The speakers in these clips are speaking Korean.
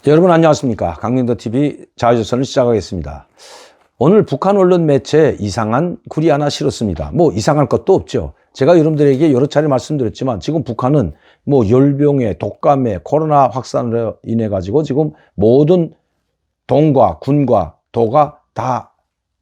여러분 안녕하십니까. 강민도TV 자유조선을 시작하겠습니다. 오늘 북한 언론 매체에 이상한 글이 하나 실었습니다. 뭐 이상할 것도 없죠. 제가 여러분들에게 여러 차례 말씀드렸지만 지금 북한은 뭐 열병에 독감에 코로나 확산으로 인해 가지고 지금 모든 동과 군과 도가 다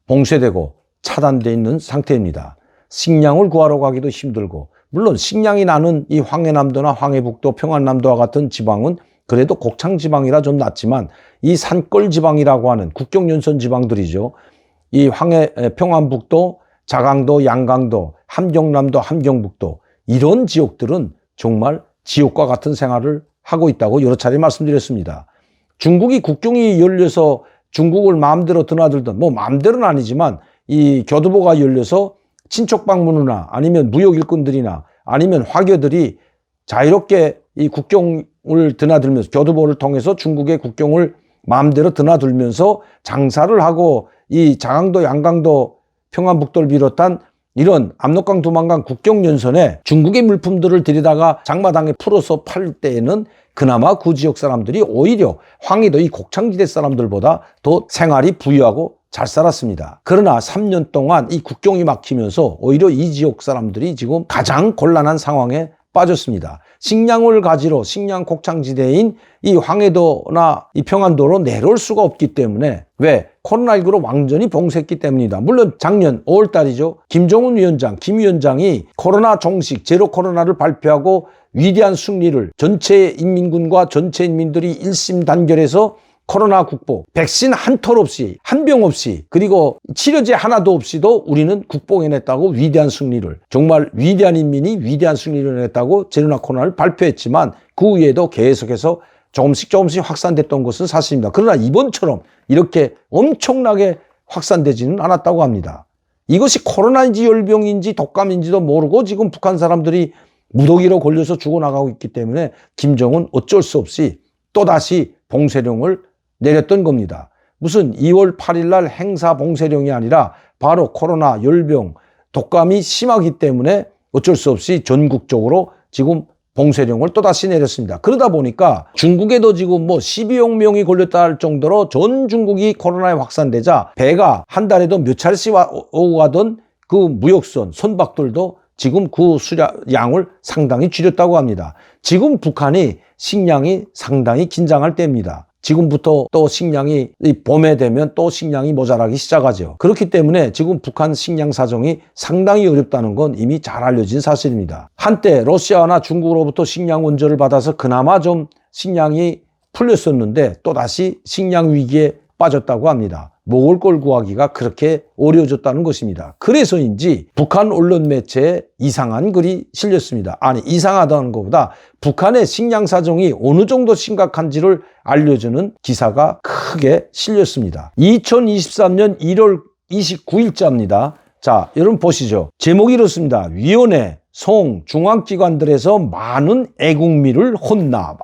봉쇄되고 차단되어 있는 상태입니다. 식량을 구하러 가기도 힘들고, 물론 식량이 나는 이 황해남도나 황해북도, 평안남도와 같은 지방은 그래도 곡창지방이라 좀 낫지만 이 산골지방이라고 하는 국경연선 지방들이죠. 이 평안북도, 자강도, 양강도, 함경남도, 함경북도 이런 지역들은 정말 지옥과 같은 생활을 하고 있다고 여러 차례 말씀드렸습니다. 중국이 국경이 열려서 중국을 마음대로 드나들던, 뭐 마음대로는 아니지만 이 교두보가 열려서 친척 방문이나 아니면 무역 일꾼들이나 아니면 화교들이 자유롭게 이 국경을 드나들면서 교두보를 통해서 중국의 국경을 마음대로 드나들면서 장사를 하고 이 자강도, 양강도, 평안북도를 비롯한 이런 압록강, 두만강 국경연선에 중국의 물품들을 들여다가 장마당에 풀어서 팔 때에는 그나마 그 지역 사람들이 오히려 황해도 이 곡창지대 사람들보다 더 생활이 부유하고 잘 살았습니다. 그러나 3년 동안 이 국경이 막히면서 오히려 이 지역 사람들이 지금 가장 곤란한 상황에 빠졌습니다. 식량을 가지러 식량 곡창지대인 이 황해도나 이 평안도로 내려올 수가 없기 때문에, 왜? 코로나19로 완전히 봉쇄했기 때문이다. 물론 작년 5월 달이죠. 김정은 위원장, 김 위원장이 코로나 종식, 제로 코로나를 발표하고 위대한 승리를 전체 인민군과 전체 인민들이 일심 단결해서 코로나 국복, 백신 한 톨 없이, 한 병 없이, 그리고 치료제 하나도 없이도 우리는 국복해냈다고 위대한 승리를, 정말 위대한 인민이 위대한 승리를 해냈다고 제로나 코로나를 발표했지만 그 위에도 계속해서 조금씩 확산됐던 것은 사실입니다. 그러나 이번처럼 이렇게 엄청나게 확산되지는 않았다고 합니다. 이것이 코로나인지 열병인지 독감인지도 모르고 지금 북한 사람들이 무더기로 걸려서 죽어나가고 있기 때문에 김정은 어쩔 수 없이 또다시 봉쇄령을 내렸던 겁니다. 무슨 2월 8일 날 행사 봉쇄령이 아니라 바로 코로나, 열병, 독감이 심하기 때문에 어쩔 수 없이 전국적으로 지금 봉쇄령을 또다시 내렸습니다. 그러다 보니까 중국에도 지금 뭐 12억 명이 걸렸다 할 정도로 전 중국이 코로나에 확산되자 배가 한 달에도 몇 차례씩 오고 가던 그 무역선, 선박들도 지금 그 양을 상당히 줄였다고 합니다. 지금 북한이 식량이 상당히 긴장할 때입니다. 지금부터 또 식량이 봄에 되면 또 식량이 모자라기 시작하죠. 그렇기 때문에 지금 북한 식량 사정이 상당히 어렵다는 건 이미 잘 알려진 사실입니다. 한때 러시아나 중국으로부터 식량 원조를 받아서 그나마 좀 식량이 풀렸었는데 또다시 식량 위기에 빠졌다고 합니다. 먹을 걸 구하기가 그렇게 어려워졌다는 것입니다. 그래서인지 북한 언론 매체에 이상한 글이 실렸습니다. 아니, 이상하다는 것보다 북한의 식량 사정이 어느 정도 심각한지를 알려주는 기사가 크게 실렸습니다. 2023년 1월 29일자입니다. 자, 여러분 보시죠. 제목이 이렇습니다. 위원회 송 중앙기관들에서 많은 애국미를 혼납.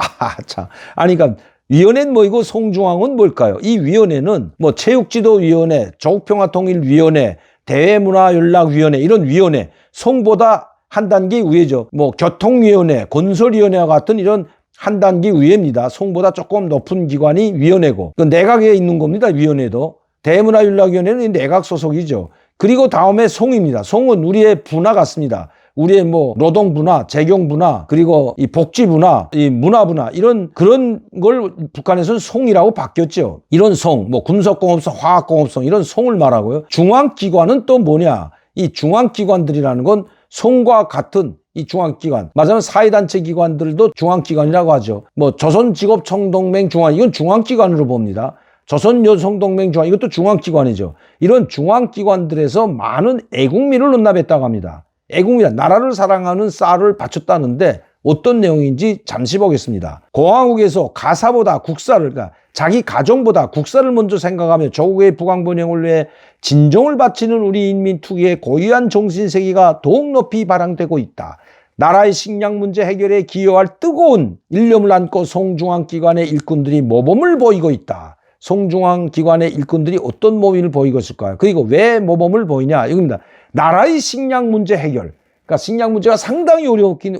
아니, 그러니까 위원회는 뭐이고 송중앙은 뭘까요? 이 위원회는 뭐 체육지도위원회, 조국평화통일위원회, 대외문화연락위원회 이런 위원회, 송보다 한 단계 위에죠. 뭐 교통위원회, 건설위원회와 같은 이런 한 단계 위입니다. 송보다 조금 높은 기관이 위원회고, 그 내각에 있는 겁니다. 위원회도. 대외문화연락위원회는 내각 소속이죠. 그리고 다음에 송입니다. 송은 우리의 분화 같습니다. 우리의 뭐 노동분화, 재경분화, 그리고 이 복지분화, 이 문화분화 그런 걸 북한에서는 송이라고 바뀌었죠. 이런 송, 뭐 군속공업성, 화학공업성 이런 송을 말하고요. 중앙기관은 또 뭐냐? 이 중앙기관들이라는 건 송과 같은 이 중앙기관, 맞아요. 사회단체 기관들도 중앙기관이라고 하죠. 뭐 조선직업총동맹 중앙, 이건 중앙기관으로 봅니다. 조선여성동맹 중앙, 이것도 중앙기관이죠. 이런 중앙기관들에서 많은 애국미를 논납했다고 합니다. 애국이란 나라를 사랑하는 쌀을 바쳤다는데 어떤 내용인지 잠시 보겠습니다. 공화국에서 가사보다 국사를, 그러니까 자기 가정보다 국사를 먼저 생각하며 조국의 부강번영을 위해 진정을 바치는 우리 인민 투기의 고유한 정신세계가 더욱 높이 발扬되고 있다. 나라의 식량 문제 해결에 기여할 뜨거운 일념을 안고 송중앙기관의 일꾼들이 모범을 보이고 있다. 송중앙기관의 일꾼들이 어떤 모범을 보이고 있을까요? 그리고 왜 모범을 보이냐? 이겁니다. 나라의 식량 문제 해결. 그러니까 식량 문제가 상당히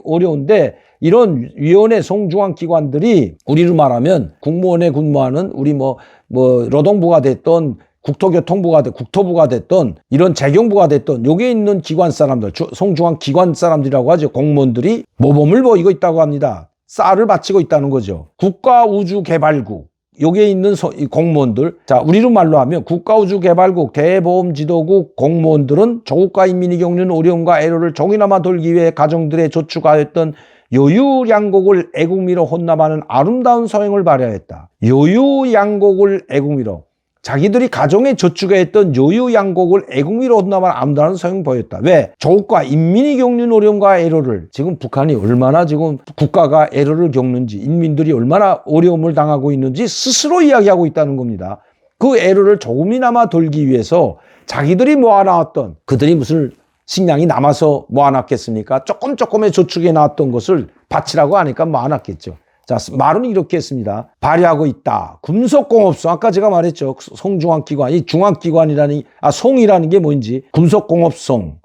어려운데 이런 위원회 송중앙 기관들이 우리로 말하면 국무원에 근무하는 우리 뭐 노동부가 됐던 국토부가 됐던 이런 재경부가 됐던 여기에 있는 기관 사람들, 송중앙 기관 사람들이라고 하죠. 공무원들이 모범을 보이고 있다고 합니다. 쌀을 바치고 있다는 거죠. 국가우주개발국 여기에 있는 공무원들, 자 우리로 말로 하면 국가우주개발국 대보험지도국 공무원들은 조국과 인민이 겪는 어려움과 애로를 종이나마 돌기 위해 가정들의 저축하였던 여유양곡을 애국미로 혼납하는 아름다운 소행을 발휘하였다. 여유양곡을 애국미로, 자기들이 가정에 저축했던 여유양곡을 애국미로 혼납하는 아름다운 소행을 보였다. 왜? 조국과 인민이 겪는 어려움과 애로를, 지금 북한이 얼마나 지금 국가가 애로를 겪는지, 인민들이 얼마나 어려움을 당하고 있는지 스스로 이야기하고 있다는 겁니다. 그 애로를 조금이나마 돌기 위해서 자기들이 모아놨던, 그들이 무슨 식량이 남아서 모아놨겠습니까? 조금의 저축에 나왔던 것을 바치라고 하니까 모아놨겠죠. 자, 말은 이렇게 했습니다. 발휘하고 있다. 금속공업성, 아까 제가 말했죠. 송중앙기관이 중앙기관이라는, 송이라는 게 뭔지, 금속공업성,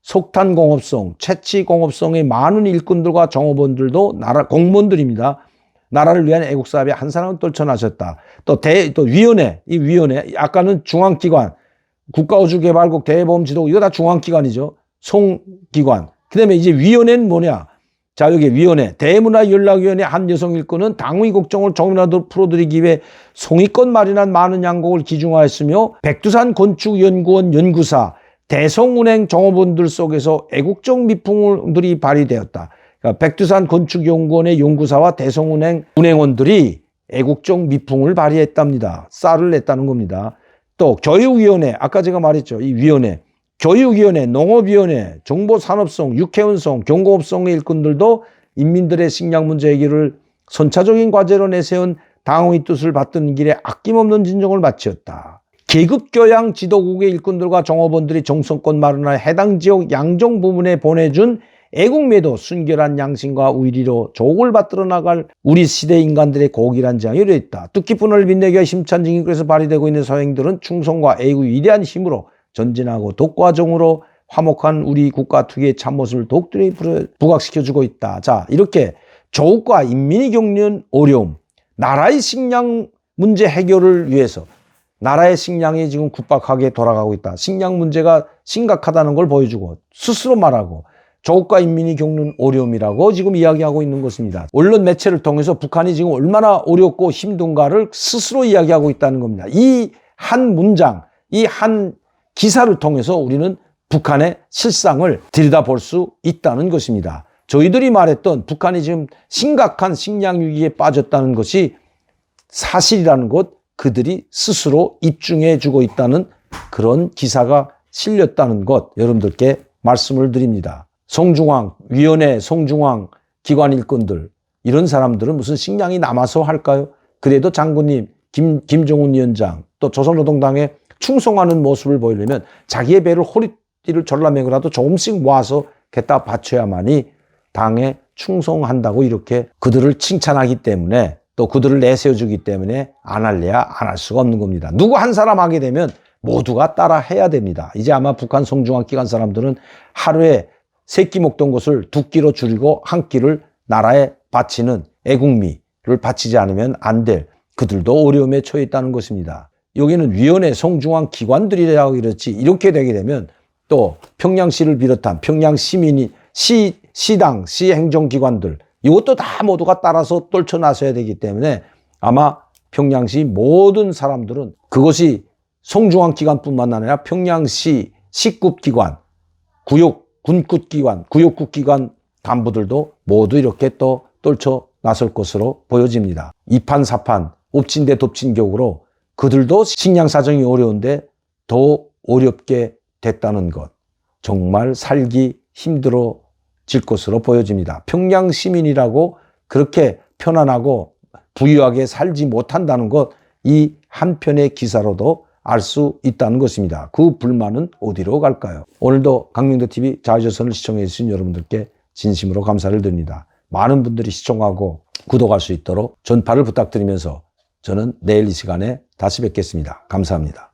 석탄공업성, 채취공업성의 많은 일꾼들과 정업원들도 공무원들입니다. 나라를 위한 애국사업에 한 사람을 떨쳐나셨다. 또 위원회, 이 위원회, 아까는 중앙기관, 국가우주개발국, 대보험지도국, 이거 다 중앙기관이죠. 송기관. 그 다음에 이제 위원회는 뭐냐? 자, 여기 위원회, 대문화연락위원회 한 여성 일꾼은 당의 걱정을 조금이라도 풀어드리기 위해 송이권 마련한 많은 양곡을 기증하였으며 백두산 건축연구원 연구사, 대성운행 종업원들 속에서 애국적 미풍들이 발휘되었다. 그러니까 백두산 건축연구원의 연구사와 대성운행 운행원들이 애국적 미풍을 발휘했답니다. 쌀을 냈다는 겁니다. 또 교육위원회, 아까 제가 말했죠. 이 위원회. 교육위원회, 농업위원회, 정보산업성, 육해운성, 경공업성의 일꾼들도 인민들의 식량 문제 해결을 선차적인 과제로 내세운 당의 뜻을 받던 길에 아낌없는 진정을 바치었다. 계급교양 지도국의 일꾼들과 종업원들이 정성껏 마련할 해당 지역 양정 부문에 보내준 애국매도 순결한 양심과 의리로 조국을 받들어 나갈 우리 시대 인간들의 고귀한 장이 이르렀다. 뜻깊은 을 빛내기와 힘찬 징익에서 발휘되고 있는 사행들은 충성과 애국의 위대한 힘으로 전진하고 독과 정으로 화목한 우리 국가 특유의 참모습을 독들이 부각시켜주고 있다. 자, 이렇게 조국과 인민이 겪는 어려움, 나라의 식량 문제 해결을 위해서 나라의 식량이 지금 급박하게 돌아가고 있다. 식량 문제가 심각하다는 걸 보여주고 스스로 말하고 조국과 인민이 겪는 어려움이라고 지금 이야기하고 있는 것입니다. 언론 매체를 통해서 북한이 지금 얼마나 어렵고 힘든가를 스스로 이야기하고 있다는 겁니다. 이 한 문장, 이 한 기사를 통해서 우리는 북한의 실상을 들여다볼 수 있다는 것입니다. 저희들이 말했던 북한이 지금 심각한 식량 위기에 빠졌다는 것이 사실이라는 것, 그들이 스스로 입증해 주고 있다는 그런 기사가 실렸다는 것, 여러분들께 말씀을 드립니다. 송중앙 위원회, 송중앙 기관 일꾼들, 이런 사람들은 무슨 식량이 남아서 할까요? 그래도 장군님, 김정은 위원장, 또 조선노동당에 충성하는 모습을 보이려면 자기의 배를 허리띠를 졸라매고라도 조금씩 모아서 갖다 바쳐야만이 당에 충성한다고 이렇게 그들을 칭찬하기 때문에, 또 그들을 내세워주기 때문에 안 할래야 안 할 수가 없는 겁니다. 누구 한 사람 하게 되면 모두가 따라 해야 됩니다. 이제 아마 북한 송중앙 기관 사람들은 하루에 3끼 먹던 것을 2끼로 줄이고 1끼를 나라에 바치는 애국미를 바치지 않으면 안 될, 그들도 어려움에 처해 있다는 것입니다. 여기는 위원회, 송중앙 기관들이라고 그렇지, 이렇게 되게 되면 또 평양시를 비롯한 평양 시민이, 시당, 시행정기관들, 이것도 다 모두가 따라서 떨쳐나서야 되기 때문에 아마 평양시 모든 사람들은 그것이 송중앙 기관뿐만 아니라 평양시 시급기관, 군급기관, 구역국기관 간부들도 모두 이렇게 또 떨쳐 나설 것으로 보여집니다. 이판사판, 엎친 데 덮친 격으로 그들도 식량 사정이 어려운데 더 어렵게 됐다는 것, 정말 살기 힘들어질 것으로 보여집니다. 평양 시민이라고 그렇게 편안하고 부유하게 살지 못한다는 것, 이 한 편의 기사로도 알 수 있다는 것입니다. 그 불만은 어디로 갈까요? 오늘도 강명도TV 자유조선을 시청해 주신 여러분들께 진심으로 감사를 드립니다. 많은 분들이 시청하고 구독할 수 있도록 전파를 부탁드리면서 저는 내일 이 시간에 다시 뵙겠습니다. 감사합니다.